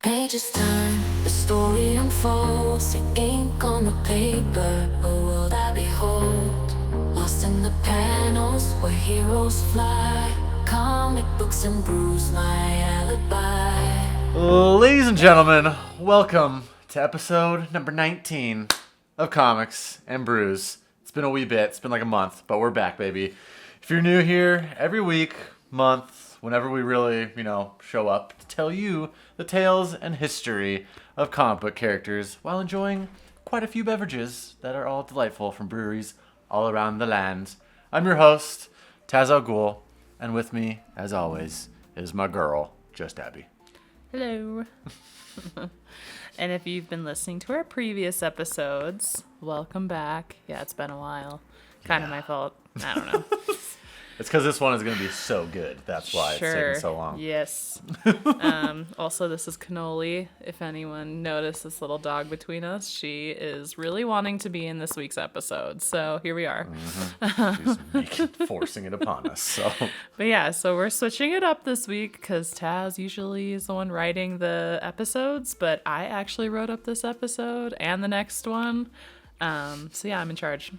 Pages turn, the story unfolds, the ink on the paper, a world I behold. Lost in the panels where heroes fly, comic books and brews, my alibi. Ladies and gentlemen, welcome to episode number 19 of Comics and Brews. It's been a wee bit, it's been like a month, but we're back, baby. If you're new here, every week, month, whenever we really, show up to tell you the tales and history of comic book characters while enjoying quite a few beverages that are all delightful from breweries all around the land. I'm your host, TazAlGhul, and with me, as always, is my girl, Just Abby. Hello. And if you've been listening to our previous episodes, welcome back. Yeah, it's been a while. Kind of my fault. I don't know. It's because this one is going to be so good. That's why it's taking so long. Yes. Also, this is Cannoli. If anyone noticed this little dog between us, she is really wanting to be in this week's episode. So here we are. Mm-hmm. She's forcing it upon us. So. But yeah, so we're switching it up this week because Taz usually is the one writing the episodes, but I actually wrote up this episode and the next one. So yeah, I'm in charge.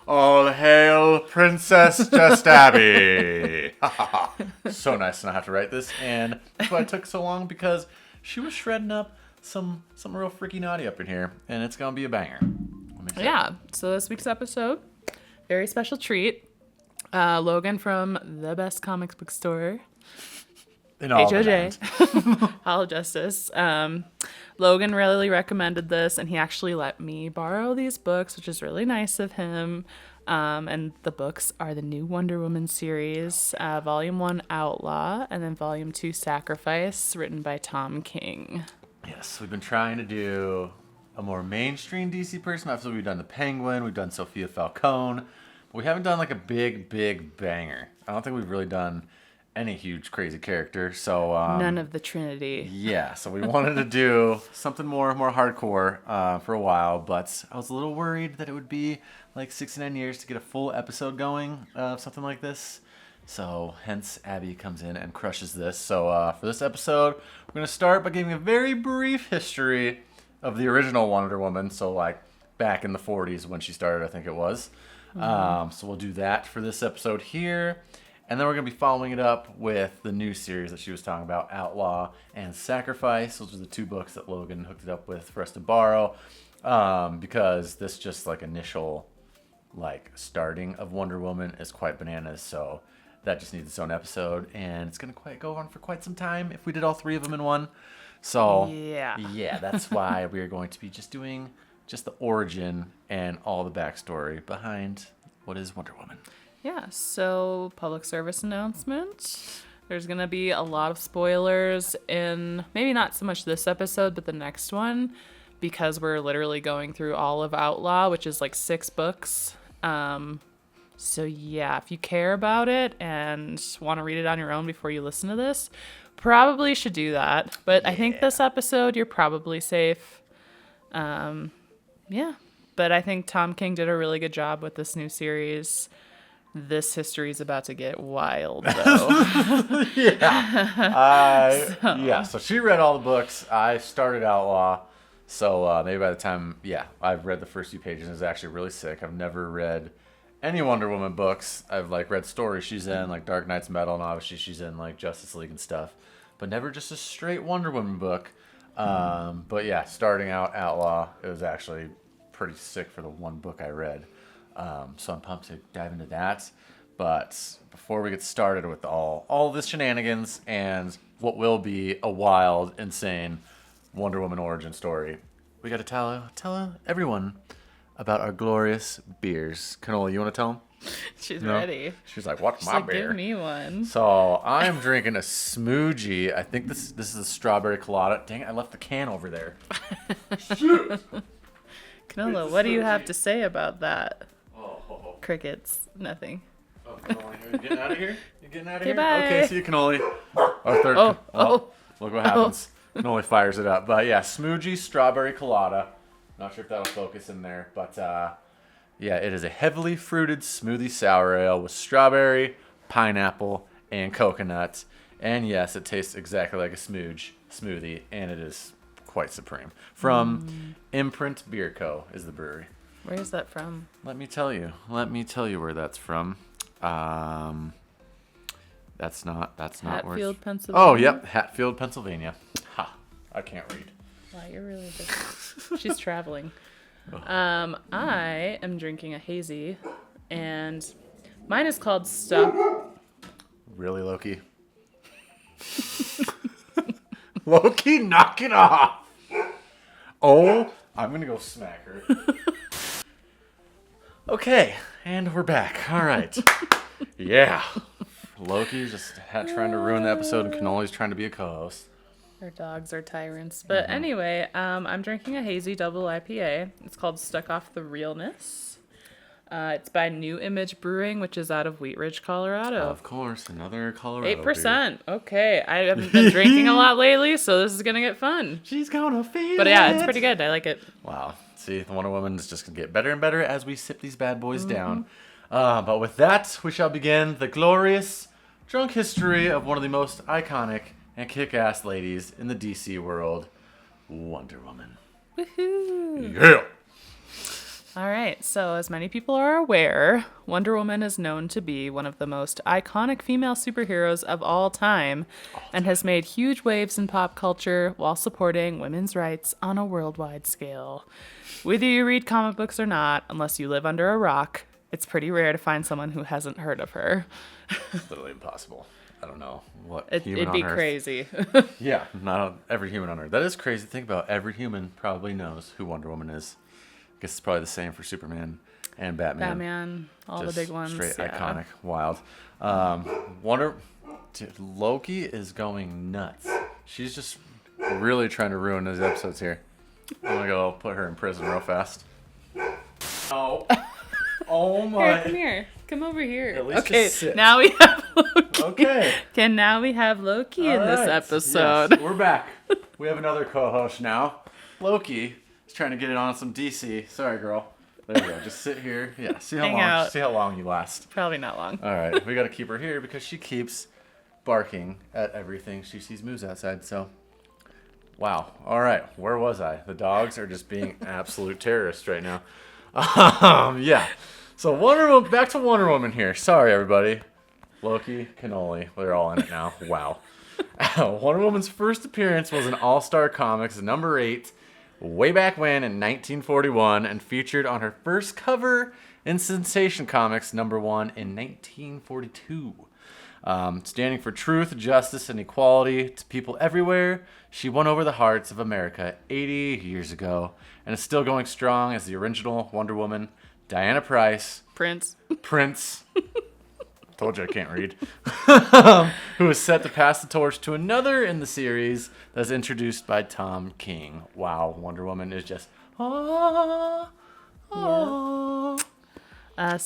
All hail Princess Just Abby. So nice to not have to write this, and that's why it took so long, because she was shredding up some real freaky naughty up in here, and it's gonna be a banger. Yeah, so this week's episode, very special treat. Logan from the best comics book store, in all HOJ, Hall of Justice. Logan really recommended this, and he actually let me borrow these books, which is really nice of him. And the books are the new Wonder Woman series, Volume 1, Outlaw, and then Volume 2, Sacrifice, written by Tom King. Yes, we've been trying to do a more mainstream DC person. Obviously, we've done the Penguin, we've done Sophia Falcone, but we haven't done like a big banger. I don't think we've really done any huge crazy character, so none of the Trinity. Yeah, so we wanted to do something more hardcore for a while, but I was a little worried that it would be like 69 years to get a full episode going of something like this. So hence Abby comes in and crushes this. So for this episode, we're going to start by giving a very brief history of the original Wonder Woman, so like back in the 40s when she started, I think it was. So we'll do that for this episode here. And then we're going to be following it up with the new series that she was talking about, Outlaw and Sacrifice. Those are the two books that Logan hooked it up with for us to borrow. Because this just like initial like starting of Wonder Woman is quite bananas. So that just needs its own episode. And it's going to go on for quite some time if we did all three of them in one. So yeah, that's why we're going to be just doing just the origin and all the backstory behind what is Wonder Woman. Yeah, so public service announcement. There's going to be a lot of spoilers in maybe not so much this episode, but the next one, because we're literally going through all of Outlaw, which is like 6 books. So yeah, if you care about it and want to read it on your own before you listen to this, probably should do that. But I think this episode, you're probably safe. Yeah, but I think Tom King did a really good job with this new series. This history is about to get wild, though. So she read all the books. I started Outlaw. So maybe by the time, I've read the first few pages. It's actually really sick. I've never read any Wonder Woman books. I've like read stories she's in, like Dark Knight's Metal, and obviously she's in like Justice League and stuff. But never just a straight Wonder Woman book. But yeah, starting out Outlaw, it was actually pretty sick for the one book I read. So I'm pumped to dive into that. But before we get started with all this shenanigans and what will be a wild, insane Wonder Woman origin story, we got to tell everyone about our glorious beers. Canola, you want to tell them? She's ready. She's like, what's my beer? Give me one. So I'm drinking a smoothie. I think this is a strawberry colada. Dang it, I left the can over there. Shoot! Canola, what do you have to say about that? Oh. Crickets. Nothing. Oh, Cannoli, are you getting out of here? You getting out of here? Bye. Okay, see you, Cannoli. Our third. Look what happens. Cannoli fires it up. But yeah, smoothie strawberry colada. Not sure if that'll focus in there, but it is a heavily fruited smoothie sour ale with strawberry, pineapple, and coconut. And yes, it tastes exactly like a smooge. smoothie, and it is quite supreme. From Imprint Beer Co. is the brewery. Where is that from? Let me tell you where that's from. That's not where Hatfield, it's... Pennsylvania. Oh, yep, Hatfield, Pennsylvania. Ha! I can't read. Wow, you're really busy. She's traveling. I am drinking a hazy, and mine is called Stuff. Really, Loki? Loki, knock it off! Oh, I'm gonna go smack her. Okay, and we're back. All right. Yeah. Loki's just trying to ruin the episode, and Cannoli's trying to be a co-host. Our dogs are tyrants. But anyway, I'm drinking a hazy double IPA. It's called Stuck Off the Realness. It's by New Image Brewing, which is out of Wheat Ridge, Colorado. Of course, another Colorado 8%. Okay. I haven't been drinking a lot lately, so this is going to get fun. She's gonna feel But yeah, it. it's pretty good. I like it. Wow. See, the Wonder Woman is just going to get better and better as we sip these bad boys down. But with that, we shall begin the glorious drunk history of one of the most iconic and kick-ass ladies in the DC world, Wonder Woman. Woohoo! Yeah! All right, so as many people are aware, Wonder Woman is known to be one of the most iconic female superheroes of all time and has made huge waves in pop culture while supporting women's rights on a worldwide scale. Whether you read comic books or not, unless you live under a rock, it's pretty rare to find someone who hasn't heard of her. It's literally impossible. I don't know what human It'd on be Earth... crazy. Yeah, not every human on Earth. That is crazy to think about. Every human probably knows who Wonder Woman is. I guess it's probably the same for Superman and Batman. Batman, all Just the big ones. Straight yeah. iconic, wild. Dude, Loki is going nuts. She's just really trying to ruin those episodes here. I'm gonna go put her in prison real fast. Oh. Oh my. Here, come here. Come over here. At least okay, just sit. now we have Loki. Okay. Now we have Loki in this Alright, episode. yes, we're back. We have another co-host now. Loki is trying to get it on some DC. Sorry, girl. There you go. Just sit here. Yeah. See Hang out. how long you last. Probably not long. All right. We got to keep her here because she keeps barking at everything she sees moves outside. So, wow. All right. Where was I? The dogs are just being absolute terrorists right now. Yeah. So back to Wonder Woman here. Sorry, everybody. Loki, Cannoli, they're all in it now. Wow. Wonder Woman's first appearance was in All-Star Comics number 8, way back when in 1941, and featured on her first cover in Sensation Comics number 1 in 1942. Standing for truth, justice, and equality to people everywhere, she won over the hearts of America 80 years ago, and is still going strong as the original Wonder Woman, Diana Prince. Told you I can't read. Who is set to pass the torch to another in the series that's introduced by Tom King. Wow, Wonder Woman is just... So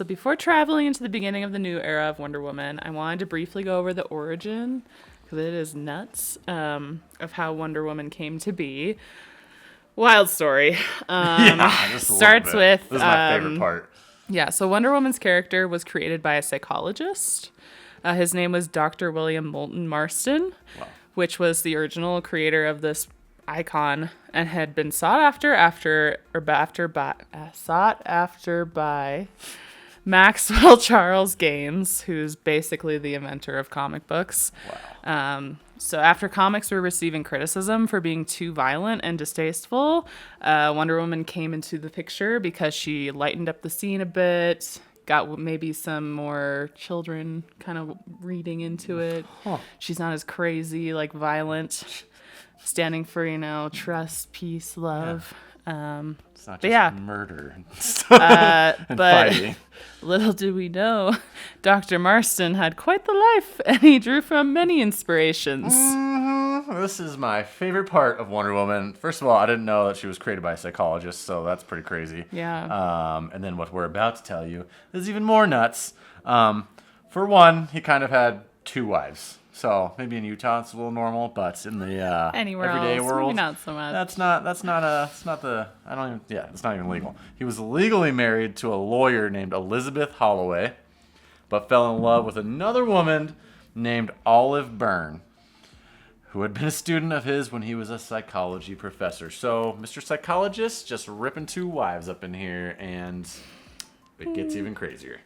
before traveling into the beginning of the new era of Wonder Woman, I wanted to briefly go over the origin, because it is nuts, of how Wonder Woman came to be. Wild story. Yeah, just a starts little bit. with... This is my favorite part. Yeah, so Wonder Woman's character was created by a psychologist. His name was Dr. William Moulton Marston, which was the original creator of this icon and had been sought after by Maxwell Charles Gaines, who's basically the inventor of comic books. Wow. So after comics were receiving criticism for being too violent and distasteful, Wonder Woman came into the picture because she lightened up the scene a bit, got maybe some more children kind of reading into it. Huh. She's not as crazy, like violent, standing for, trust, peace, love. It's not but just yeah. murder and stuff and but fighting. little do we know, Dr. Marston had quite the life, and he drew from many inspirations. This is my favorite part of Wonder Woman. First of all, I didn't know that she was created by a psychologist, so that's pretty crazy. Yeah. And then what we're about to tell you is even more nuts. For one, he kind of had 2 wives. So maybe in Utah it's a little normal, but in the Anywhere everyday else, world, maybe not so much. it's not even legal. He was legally married to a lawyer named Elizabeth Holloway, but fell in love with another woman named Olive Byrne, who had been a student of his when he was a psychology professor. So, Mr. Psychologist just ripping 2 wives up in here, and it gets even crazier.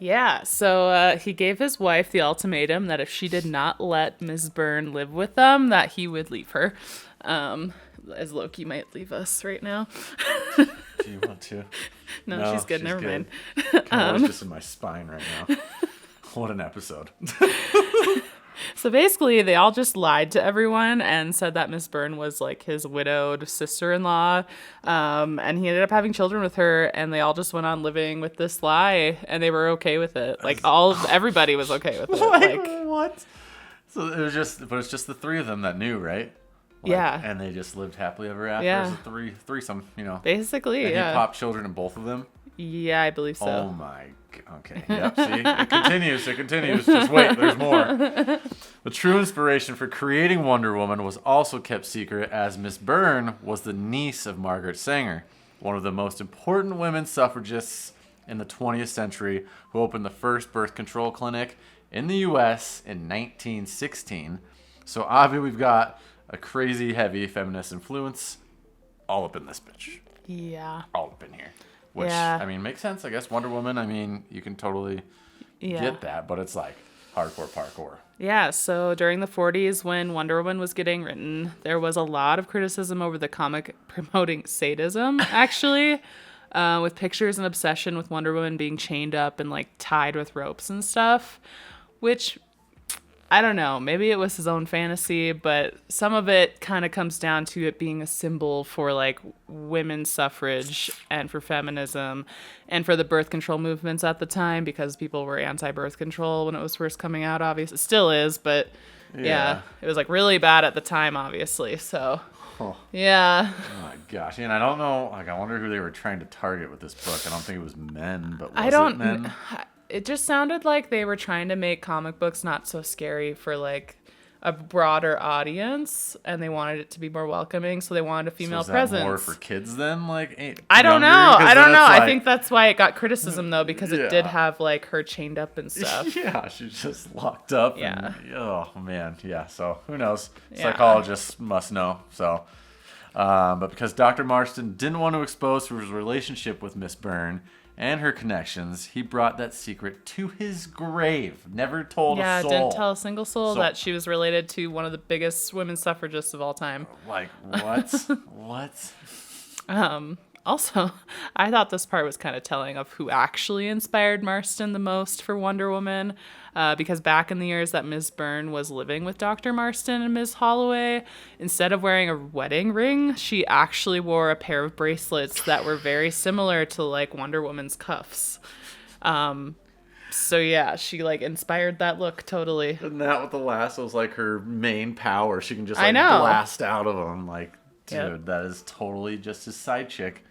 Yeah, so he gave his wife the ultimatum that if she did not let Ms. Byrne live with them, that he would leave her. As Loki might leave us right now. Do you want to? No, she's good. Never mind. It's just in my spine right now. What an episode. So basically, they all just lied to everyone and said that Miss Byrne was like his widowed sister-in-law, and he ended up having children with her, and they all just went on living with this lie, and they were okay with it. Like everybody was okay with it. Like what? So it was just the 3 of them that knew, right? Like, yeah. And they just lived happily ever after Yeah. as a threesome, Basically, and yeah. he popped children in both of them. Yeah, I believe so. Oh my. Okay. Yep. See, it continues. It continues. Just wait. There's more. The true inspiration for creating Wonder Woman was also kept secret, as Miss Byrne was the niece of Margaret Sanger, one of the most important women suffragists in the 20th century, who opened the first birth control clinic in the U.S. in 1916. So obviously we've got a crazy heavy feminist influence all up in this bitch. Yeah. All up in here. Which, Yeah. I mean, makes sense. I guess Wonder Woman, I mean, you can totally get that, but it's like hardcore parkour. Yeah, so during the 40s when Wonder Woman was getting written, there was a lot of criticism over the comic promoting sadism, actually, with pictures and obsession with Wonder Woman being chained up and like tied with ropes and stuff, which I don't know, maybe it was his own fantasy, but some of it kind of comes down to it being a symbol for like women's suffrage and for feminism and for the birth control movements at the time, because people were anti-birth control when it was first coming out, obviously. It still is, but yeah, it was like really bad at the time, obviously. So, yeah. Oh my gosh. And I don't know, like, I wonder who they were trying to target with this book. I don't think it was men, but was it men? It just sounded like they were trying to make comic books not so scary for like a broader audience, and they wanted it to be more welcoming, so they wanted a female presence. More for kids then? Like, I don't know. I I think that's why it got criticism though, because it did have like her chained up and stuff. Yeah, she's just locked up. Yeah. And, oh man. Yeah. So who knows? Psychologists must know. So, but because Dr. Marston didn't want to expose his relationship with Miss Byrne and her connections, he brought that secret to his grave. Never told a soul. Yeah, didn't tell a single soul that she was related to one of the biggest women suffragists of all time. Like, what? What? Also, I thought this part was kind of telling of who actually inspired Marston the most for Wonder Woman, because back in the years that Ms. Byrne was living with Dr. Marston and Ms. Holloway, instead of wearing a wedding ring, she actually wore a pair of bracelets that were very similar to like Wonder Woman's cuffs. So yeah, she like inspired that look totally. Isn't that what the lasso's like her main power? She can just like blast out of them. Like, dude, that is totally just his side chick.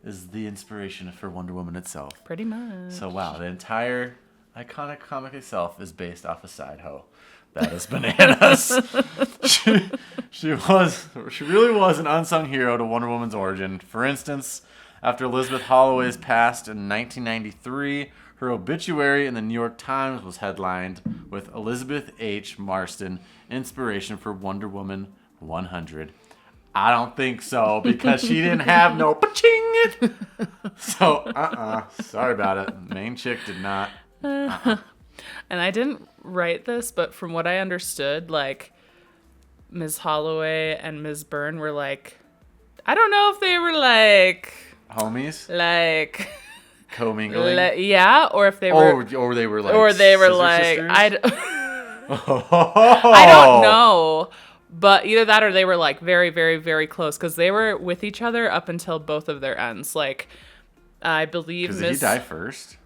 Is the inspiration for Wonder Woman itself. Pretty much. So wow, the entire iconic comic itself is based off a side hoe. That is bananas. she really was an unsung hero to Wonder Woman's origin. For instance, after Elizabeth Holloway's passed in 1993, her obituary in the New York Times was headlined with Elizabeth H. Marston, inspiration for Wonder Woman 100. I don't think so, because she didn't have no pa-ching. So, sorry about it. Main chick did not. And I didn't write this, but from what I understood, like, Ms. Holloway and Ms. Byrne were like, I don't know if they were like... homies? Like... co-mingling? Or if they were... Or they were like... Or they were like... sisters? I don't know. But either that or they were like very, very, very close, because they were with each other up until both of their ends. Like, I believe Did he die first?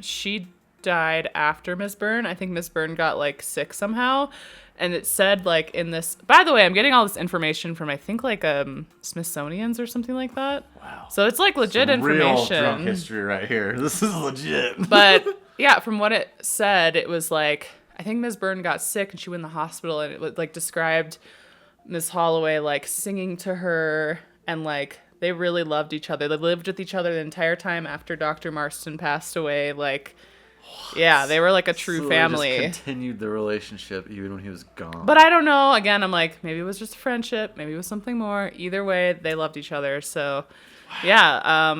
She died after Miss Byrne. I think Miss Byrne got like sick somehow. And it said like in this, by the way, I'm getting all this information from I think like Smithsonian's or something like that. Wow. So it's like legit information. Real drunk history right here. This is legit. But yeah, from what it said, it was like, I think Ms. Byrne got sick and she went in the hospital, and it like described Ms. Holloway like singing to her, and like they really loved each other. They lived with each other the entire time after Dr. Marston passed away. Like Yeah, they were like a true So family. They just continued the relationship even when he was gone. But I don't know. Again, I'm like, maybe it was just a friendship. Maybe it was something more. Either way, they loved each other. So, yeah.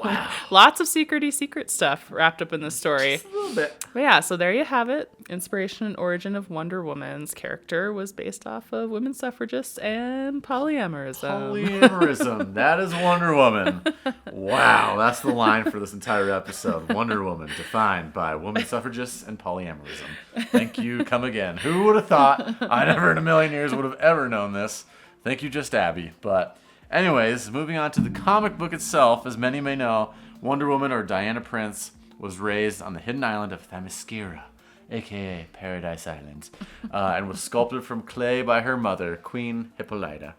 Wow. Lots of secret stuff wrapped up in this story. Just a little bit. But yeah, so there you have it. Inspiration and origin of Wonder Woman's character was based off of women suffragists and polyamorism. Polyamorism. That is Wonder Woman. Wow, that's the line for this entire episode. Wonder Woman, defined by women suffragists and polyamorism. Thank you. Come again. Who would have thought? I never in a million years would have ever known this. Thank you, Just Abby. But anyways, moving on to the comic book itself. As many may know, Wonder Woman, or Diana Prince, was raised on the hidden island of Themyscira, aka Paradise Island, and was sculpted from clay by her mother, Queen Hippolyta.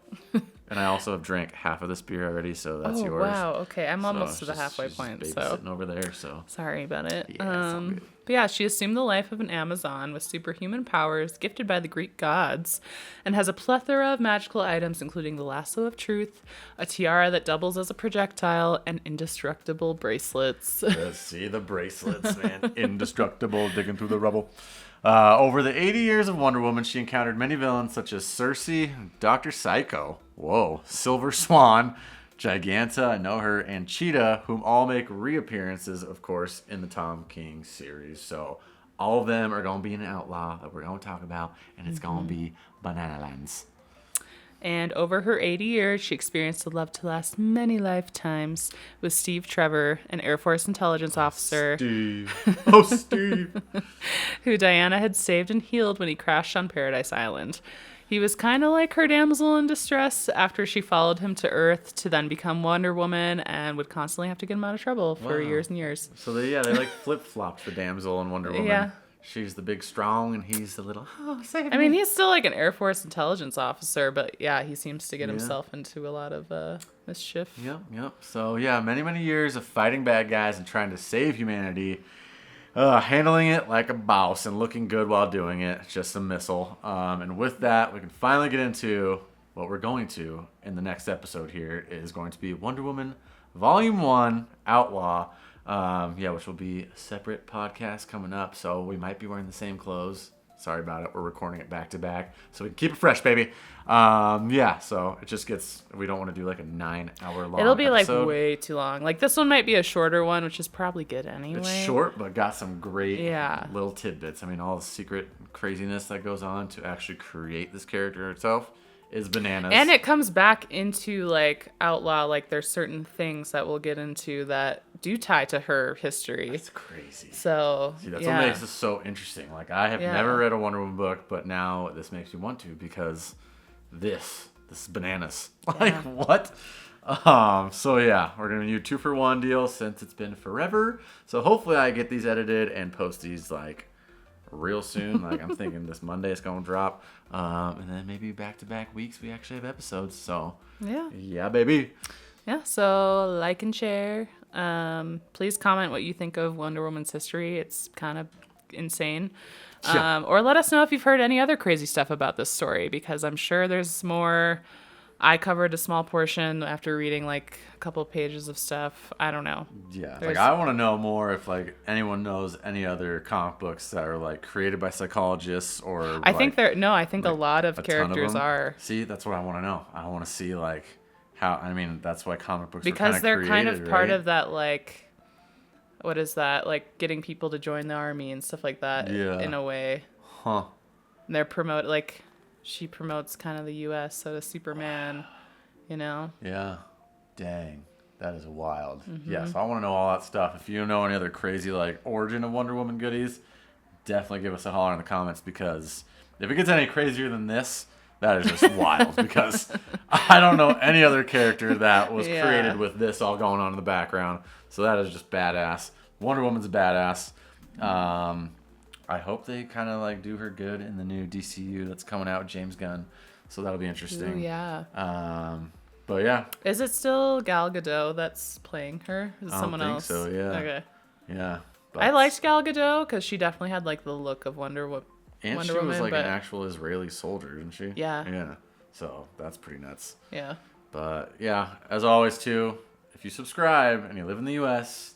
And I also have drank half of this beer already, so that's Oh, yours. wow. Okay, I'm almost to the she's halfway just point. So babysitting over there, so. sorry about it. Yeah, it's all good. But yeah, she assumed the life of an Amazon with superhuman powers gifted by the Greek gods and has a plethora of magical items, including the Lasso of Truth, a tiara that doubles as a projectile, and indestructible bracelets. Let's see the bracelets, man. Indestructible, digging through the rubble. Over the 80 years of Wonder Woman, she encountered many villains such as Circe, Dr. Psycho, Silver Swan, Giganta, I know her, and Cheetah, whom all make reappearances, of course, in the Tom King series. So all of them are going to be an outlaw that we're going to talk about, and it's going to be Banana Lands. And over her 80 years, she experienced a love to last many lifetimes with Steve Trevor, an Air Force intelligence officer Steve. Oh, Steve. who Diana had saved and healed when he crashed on Paradise Island. He was kind of like her damsel in distress after she followed him to Earth to then become Wonder Woman and would constantly have to get him out of trouble for Wow. years and years. So they like flip-flopped the damsel and Wonder Woman. Yeah. She's the big strong, and he's the little, save I mean, he's still like an Air Force intelligence officer, but yeah, he seems to get Yeah. himself into a lot of mischief. Yep. So, yeah, many years of fighting bad guys and trying to save humanity, handling it like a boss and looking good while doing it, just a missile. And with that, we can finally get into what we're going to in the next episode here is going to be Wonder Woman Volume 1, Outlaw. Which will be a separate podcast coming up, so we might be wearing the same clothes. Sorry about it. We're recording it back to back, so we can keep it fresh, baby. So it just gets, we don't want to do like a 9-hour long It'll be episode. like way too long. Like this one might be a shorter one, which is probably good anyway. It's short, but got some great Yeah. little tidbits. I mean, all the secret craziness that goes on to actually create this character itself is bananas. And it comes back into like Outlaw, like there's certain things that we'll get into that do tie to her history. It's crazy. So See, that's yeah. what makes this so interesting. Like, I have Yeah. never read a Wonder Woman book, but now this makes me want to because this is bananas. Like, what? So yeah, we're gonna do a 2-for-1 deal since it's been forever. So hopefully I get these edited and post these like real soon. Like, I'm thinking this Monday it's gonna drop, and then maybe back-to-back weeks we actually have episodes. So yeah, baby. Yeah, so like and share. Please comment what you think of Wonder Woman's history. It's kind of insane. Yeah. Or let us know if you've heard any other crazy stuff about this story, because I'm sure there's more. I covered a small portion after reading like a couple pages of stuff. I don't know. Yeah, There's- like I want to know more if like anyone knows any other comic books that are like created by psychologists or. I think I think a lot of a ton characters them. are. See, that's what I want to know. I want to see like how. I mean, that's why comic books Because they're kind of created, part right? of that, like, what is that? Like getting people to join the army and stuff like that. Yeah. In a way, Huh. and they're she promotes kind of the U.S. So does Superman, you know. Yeah. Dang. That is wild. Mm-hmm. Yeah, so I want to know all that stuff. If you know any other crazy like origin of Wonder Woman goodies, definitely give us a holler in the comments, because if it gets any crazier than this, that is just wild, because I don't know any other character that was Yeah. created with this all going on in the background. So that is just badass. Wonder Woman's badass. I hope they kind of like do her good in the new DCU that's coming out with James Gunn. So that'll be interesting. Ooh, yeah. But yeah. Is it still Gal Gadot that's playing her? Is it I don't someone think else? so, yeah. Okay. Yeah. I liked Gal Gadot because she definitely had like the look of Wonder Woman. And Wonder she was Woman, like but an actual Israeli soldier, isn't she? Yeah. Yeah. So that's pretty nuts. yeah. But yeah, as always too, if you subscribe and you live in the US,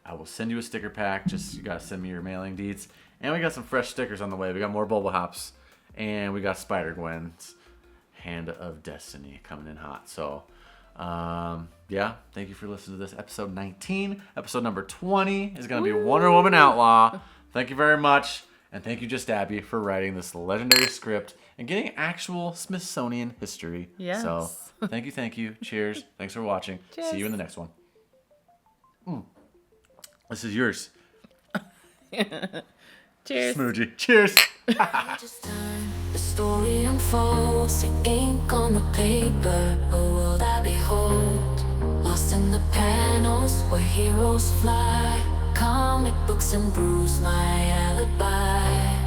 I will send you a sticker pack. Just you gotta send me your mailing deeds. And we got some fresh stickers on the way. We got more Boba Hops, and we got Spider-Gwen's Hand of Destiny coming in hot. So, yeah, thank you for listening to this episode 19. Episode number 20 is gonna be Wonder Woman Outlaw. Thank you very much, and thank you, Just Abby, for writing this legendary script and getting actual Smithsonian history. Yes. So, thank you. Cheers. Thanks for watching. Cheers. See you in the next one. This is yours. Cheers. Smoogie. Cheers. Just turn, the story unfolds, the ink on the paper, a world I behold. Lost in the panels where heroes fly, comic books and brews, my alibi.